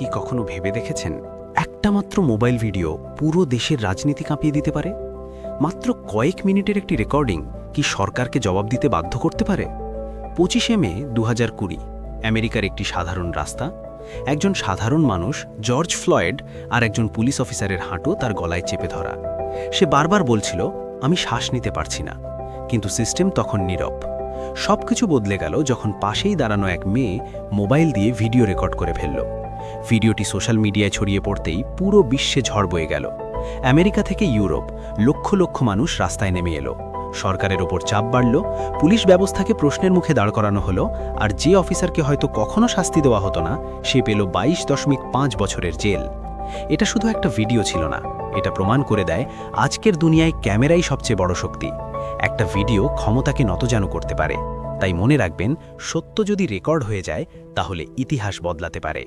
কি কখনো ভেবে দেখেছেন একটা মাত্র মোবাইল ভিডিও পুরো দেশের রাজনীতি কাঁপিয়ে দিতে পারে? মাত্র কয়েক মিনিটের একটি রেকর্ডিং কি সরকারকে জবাব দিতে বাধ্য করতে পারে? 25শে মে 2020 আমেরিকার একটি সাধারণ রাস্তা। একজন সাধারণ মানুষ জর্জ ফ্লয়েড আর একজন পুলিশ অফিসারের হাঁটু তার গলায় চেপে ধরা। সে বারবার বলছিল, আমি শ্বাস নিতে পারছি না। কিন্তু সিস্টেম তখন নীরব। সবকিছু বদলে গেল যখন পাশেই দাঁড়ানো এক মেয়ে মোবাইল দিয়ে ভিডিও রেকর্ড করে ফেলল। ভিডিওটি সোশ্যাল মিডিয়ায় ছড়িয়ে পড়তেই পুরো বিশ্বে ঝড় বয়ে গেল। আমেরিকা থেকে ইউরোপ লক্ষ লক্ষ মানুষ রাস্তায় নেমে এলো। সরকারের ওপর চাপ বাড়ল, পুলিশ ব্যবস্থাকে প্রশ্নের মুখে দাঁড় করানো হলো, আর যে অফিসারকে হয়তো কখনো শাস্তি দেওয়া হতো না সে পেল 22.5 বছরের জেল। এটা শুধু একটা ভিডিও ছিল না, এটা প্রমাণ করে দেয় আজকের দুনিয়ায় ক্যামেরাই সবচেয়ে বড় শক্তি। একটা ভিডিও ক্ষমতাকে নতজানু করতে পারে। তাই মনে রাখবেন, সত্য যদি রেকর্ড হয়ে যায় তাহলে ইতিহাস বদলাতে পারে।